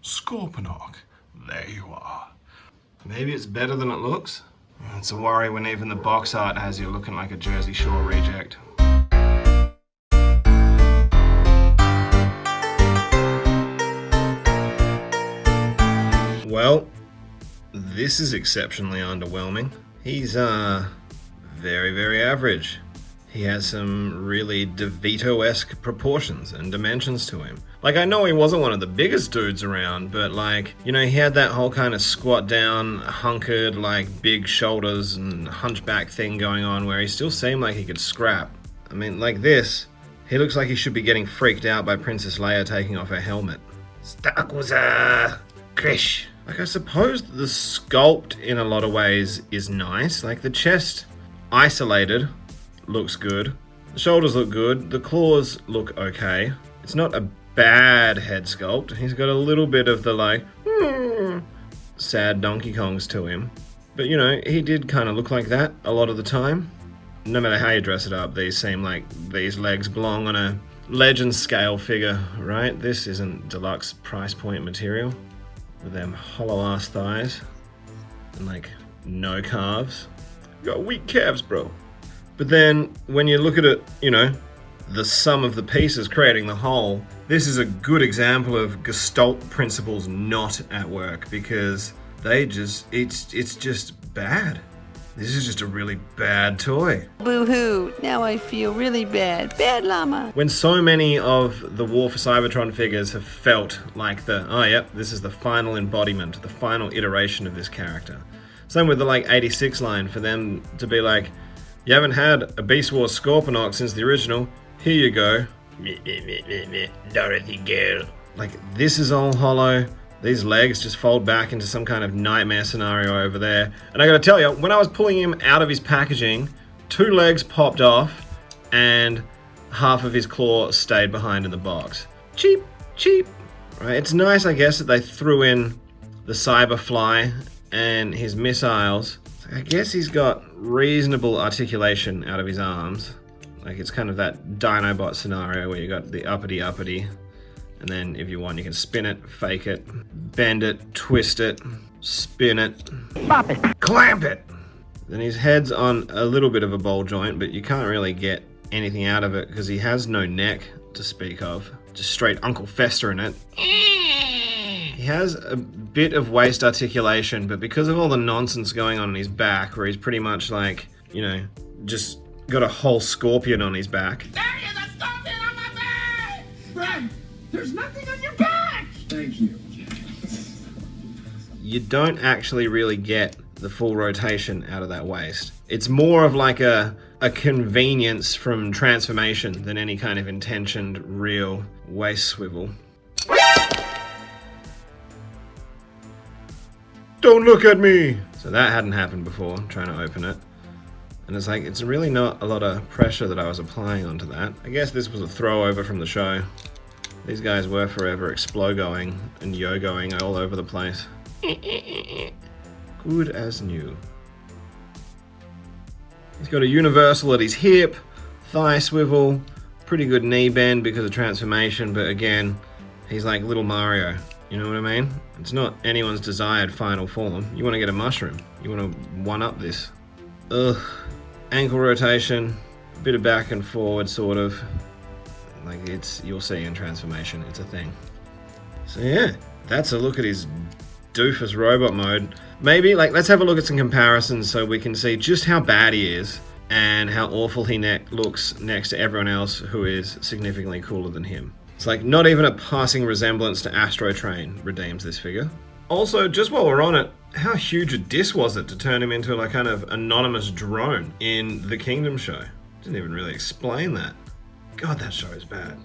Skorponok, there you are. Maybe it's better than it looks. It's a worry when even the box art has you looking like a Jersey Shore reject. Well, this is exceptionally underwhelming. He's very, very average. He has some really DeVito-esque proportions and dimensions to him. Like, I know he wasn't one of the biggest dudes around, but like, you know, he had that whole kind of squat down, hunkered, like big shoulders and hunchback thing going on where he still seemed like he could scrap. I mean, like this, he looks like he should be getting freaked out by Princess Leia taking off her helmet. Stakuza Krish. Like, I suppose the sculpt in a lot of ways is nice. Like, the chest isolated looks good. The shoulders look good. The claws look okay. It's not a bad head sculpt. He's got a little bit of the like sad Donkey Kongs to him. But you know, he did kind of look like that a lot of the time. No matter how you dress it up, these seem like these legs belong on a legend scale figure, right? This isn't deluxe price point material with them hollow ass thighs and like no calves. You got weak calves, bro. But then, when you look at it, you know, the sum of the pieces creating the whole, this is a good example of Gestalt principles not at work, because they just, it's just bad. This is just a really bad toy. Boo-hoo, now I feel really bad. Bad llama. When so many of the War for Cybertron figures have felt like oh yep, this is the final embodiment, the final iteration of this character. Same with the like 86 line, for them to be like, you haven't had a Beast Wars Skorponok since the original. Here you go. Dorothy girl. Like, this is all hollow. These legs just fold back into some kind of nightmare scenario over there. And I gotta tell you, when I was pulling him out of his packaging, 2 legs popped off and half of his claw stayed behind in the box. Cheap, cheap. Right? It's nice, I guess, that they threw in the Cyberfly and his missiles. I guess he's got reasonable articulation out of his arms. Like, it's kind of that Dinobot scenario where you got the uppity, and then if you want, you can spin it, fake it, bend it, twist it, spin it, pop it, clamp it. Then his head's on a little bit of a ball joint, but you can't really get anything out of it because he has no neck to speak of. Just straight Uncle Fester in it. He has a bit of waist articulation, but because of all the nonsense going on in his back, where he's pretty much like, you know, just got a whole scorpion on his back. There is a scorpion on my back! Fred, there's nothing on your back! Thank you. You don't actually really get the full rotation out of that waist. It's more of like a convenience from transformation than any kind of intentioned real waist swivel. Don't look at me! So that hadn't happened before, trying to open it. And it's like, it's really not a lot of pressure that I was applying onto that. I guess this was a throwover from the show. These guys were forever explogoing and yo-going all over the place. Good as new. He's got a universal at his hip, thigh swivel, pretty good knee bend because of transformation, but again, he's like little Mario. You know what I mean? It's not anyone's desired final form. You want to get a mushroom. You want to one-up this. Ugh. Ankle rotation, a bit of back and forward, sort of. Like, you'll see in transformation, it's a thing. So yeah, that's a look at his doofus robot mode. Maybe, like, let's have a look at some comparisons so we can see just how bad he is and how awful he looks next to everyone else who is significantly cooler than him. It's like, not even a passing resemblance to Astro Train redeems this figure. Also, just while we're on it, how huge a diss was it to turn him into like kind of anonymous drone in the Kingdom show? Didn't even really explain that. God, that show is bad.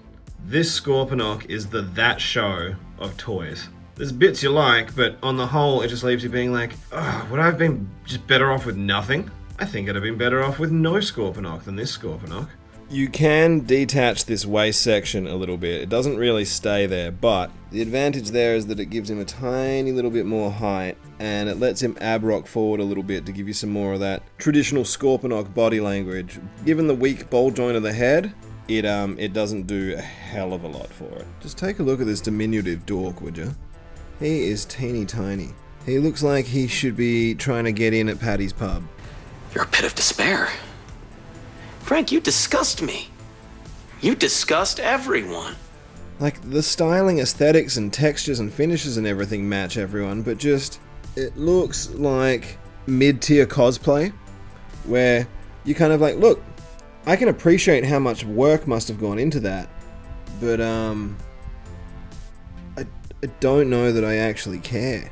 This Skorponok is the that show of toys. There's bits you like, but on the whole, it just leaves you being like, oh, would I have been just better off with nothing? I think I'd have been better off with no Skorponok than this Skorponok. You can detach this waist section a little bit. It doesn't really stay there, but the advantage there is that it gives him a tiny little bit more height, and it lets him ab rock forward a little bit to give you some more of that traditional Skorponok body language. Given the weak ball joint of the head, it doesn't do a hell of a lot for it. Just take a look at this diminutive dork, would you? He is teeny tiny. He looks like he should be trying to get in at Paddy's pub. You're a pit of despair. Frank, you disgust me. You disgust everyone. Like, the styling, aesthetics, and textures and finishes and everything match everyone, but just, it looks like mid-tier cosplay, where you kind of like, look, I can appreciate how much work must have gone into that, but, I don't know that I actually care.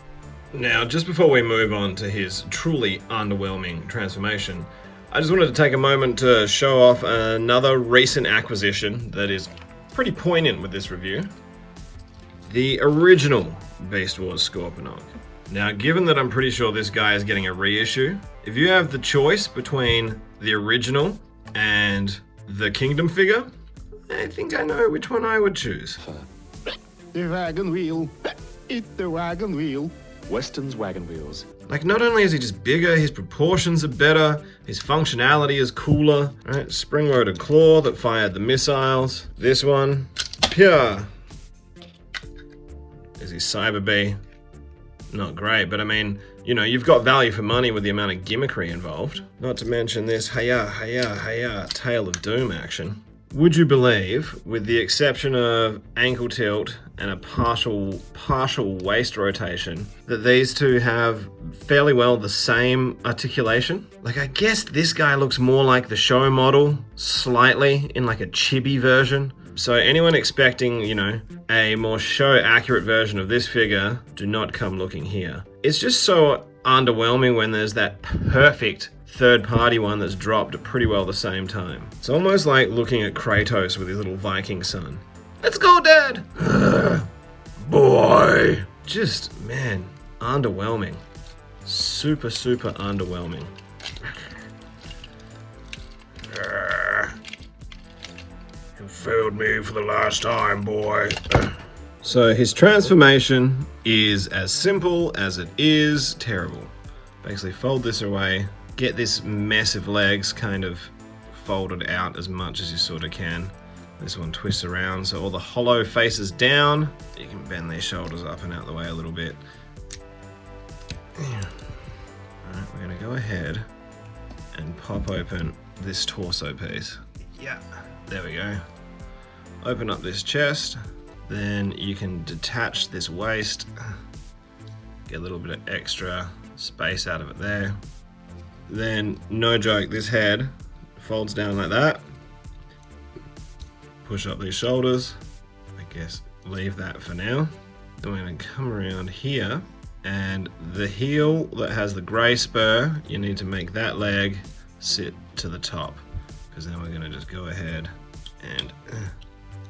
Now, just before we move on to his truly underwhelming transformation, I just wanted to take a moment to show off another recent acquisition that is pretty poignant with this review. The original Beast Wars Skorponok. Now, given that I'm pretty sure this guy is getting a reissue, if you have the choice between the original and the Kingdom figure, I think I know which one I would choose. The wagon wheel. Eat the wagon wheel. Weston's wagon wheels. Like, not only is he just bigger, his proportions are better, his functionality is cooler, right? Spring-loaded claw that fired the missiles. This one, pure. Is his Cyber Bee? Not great, but I mean, you know, you've got value for money with the amount of gimmickry involved. Not to mention this hiya, hiya, hiya, Tail of Doom action. Would you believe, with the exception of ankle tilt and a partial waist rotation, that these two have fairly well the same articulation? Like, I guess this guy looks more like the show model, slightly, in like a chibi version. So anyone expecting, you know, a more show-accurate version of this figure, do not come looking here. It's just so underwhelming when there's that perfect third-party one that's dropped at pretty well the same time. It's almost like looking at Kratos with his little Viking son. Let's go, Dad! Boy! Just, man, underwhelming. Super, super underwhelming. You failed me for the last time, boy. So his transformation is as simple as it is terrible. Basically fold this away, get this mess of legs kind of folded out as much as you sort of can. This one twists around so all the hollow faces down. You can bend these shoulders up and out the way a little bit. Alright, we're gonna go ahead and pop open this torso piece. Yeah, there we go. Open up this chest, then you can detach this waist, get a little bit of extra space out of it there. Then, no joke, this head folds down like that. Push up these shoulders. I guess leave that for now. Then we're going to come around here, and the heel that has the grey spur, you need to make that leg sit to the top, because then we're going to just go ahead and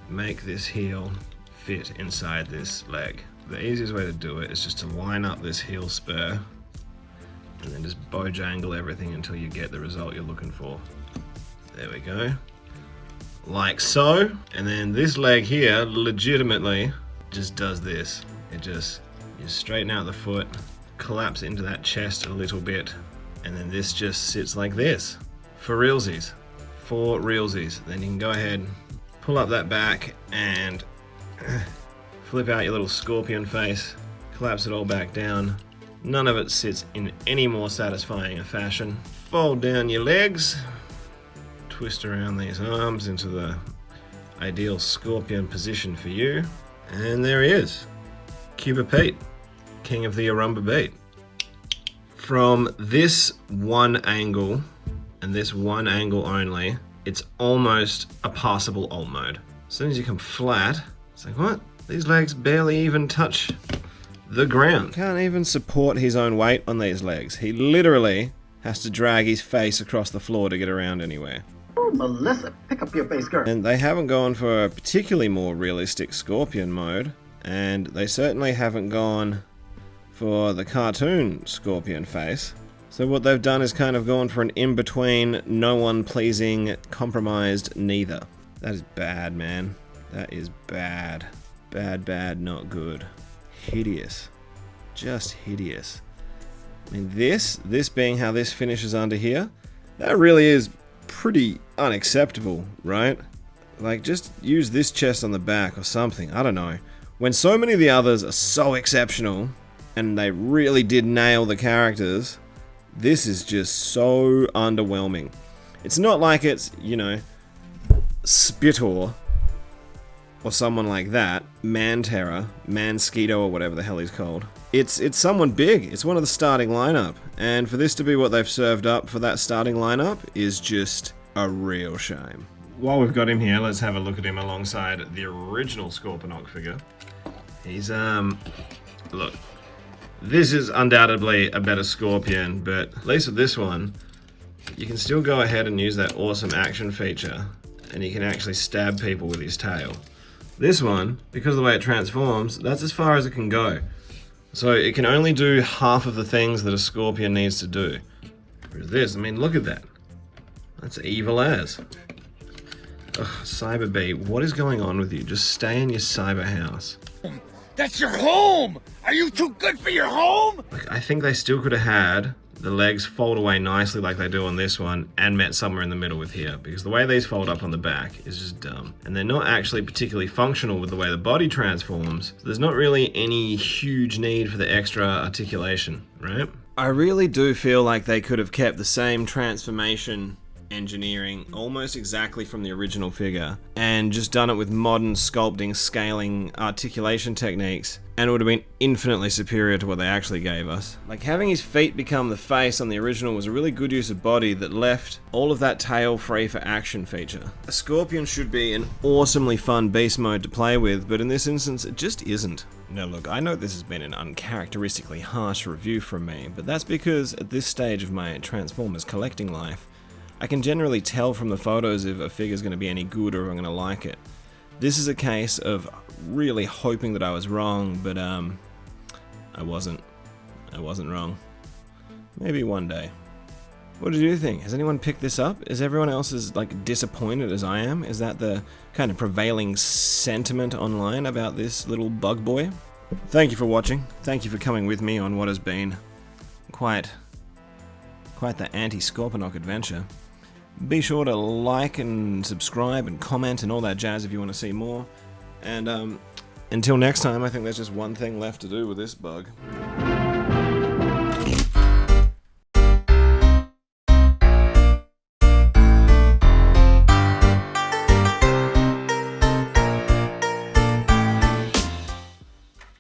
make this heel fit inside this leg. The easiest way to do it is just to line up this heel spur and then just bojangle everything until you get the result you're looking for. There we go. Like so. And then this leg here legitimately just does this. It just, you straighten out the foot, collapse into that chest a little bit, and then this just sits like this. For realsies. For realsies. Then you can go ahead, pull up that back, and flip out your little scorpion face, collapse it all back down. None of it sits in any more satisfying a fashion. Fold down your legs, twist around these arms into the ideal scorpion position for you, and there he is. Cuba Pete, king of the Arumba beat. From this one angle, and this one angle only, it's almost a passable alt mode. As soon as you come flat, it's like, what? These legs barely even touch the ground. Can't even support his own weight on these legs. He literally has to drag his face across the floor to get around anywhere. Oh, Melissa, pick up your bass, girl. And they haven't gone for a particularly more realistic Scorpion mode, and they certainly haven't gone for the cartoon Scorpion face. So what they've done is kind of gone for an in-between, no one pleasing, compromised neither. That is bad, man. That is bad. Bad, bad, not good. Hideous. Just hideous. I mean, this being how this finishes under here, that really is pretty unacceptable, right? Like, just use this chest on the back or something. I don't know. When so many of the others are so exceptional, and they really did nail the characters, this is just so underwhelming. It's not like it's, you know, Spitor or someone like that, Man-Terror, Man-Skeeto or whatever the hell he's called. It's someone big. It's one of the starting lineup. And for this to be what they've served up for that starting lineup is just a real shame. While we've got him here, let's have a look at him alongside the original Skorponok figure. He's, look, this is undoubtedly a better Scorpion, but at least with this one, you can still go ahead and use that awesome action feature, and you can actually stab people with his tail. This one, because of the way it transforms, that's as far as it can go. So it can only do half of the things that a Scorpion needs to do. Whereas this, I mean, look at that. That's evil as. Ugh, Cyber Beat, what is going on with you? Just stay in your cyber house. That's your home! Are you too good for your home? Like, I think they still could have had the legs fold away nicely like they do on this one and met somewhere in the middle with here, because the way these fold up on the back is just dumb. And they're not actually particularly functional with the way the body transforms, so there's not really any huge need for the extra articulation, right? I really do feel like they could have kept the same transformation engineering almost exactly from the original figure and just done it with modern sculpting, scaling, articulation techniques, and it would have been infinitely superior to what they actually gave us. Like, having his feet become the face on the original was a really good use of body that left all of that tail free for action feature. A Scorpion should be an awesomely fun beast mode to play with, but in this instance it just isn't. Now look, I know this has been an uncharacteristically harsh review from me, but that's because at this stage of my Transformers collecting life, I can generally tell from the photos if a figure's going to be any good or if I'm going to like it. This is a case of really hoping that I was wrong, but I wasn't. I wasn't wrong. Maybe one day. What did you think? Has anyone picked this up? Is everyone else as like disappointed as I am? Is that the kind of prevailing sentiment online about this little bug boy? Thank you for watching. Thank you for coming with me on what has been quite the anti-Skorponok adventure. Be sure to like and subscribe and comment and all that jazz if you want to see more. And until next time, I think there's just one thing left to do with this bug.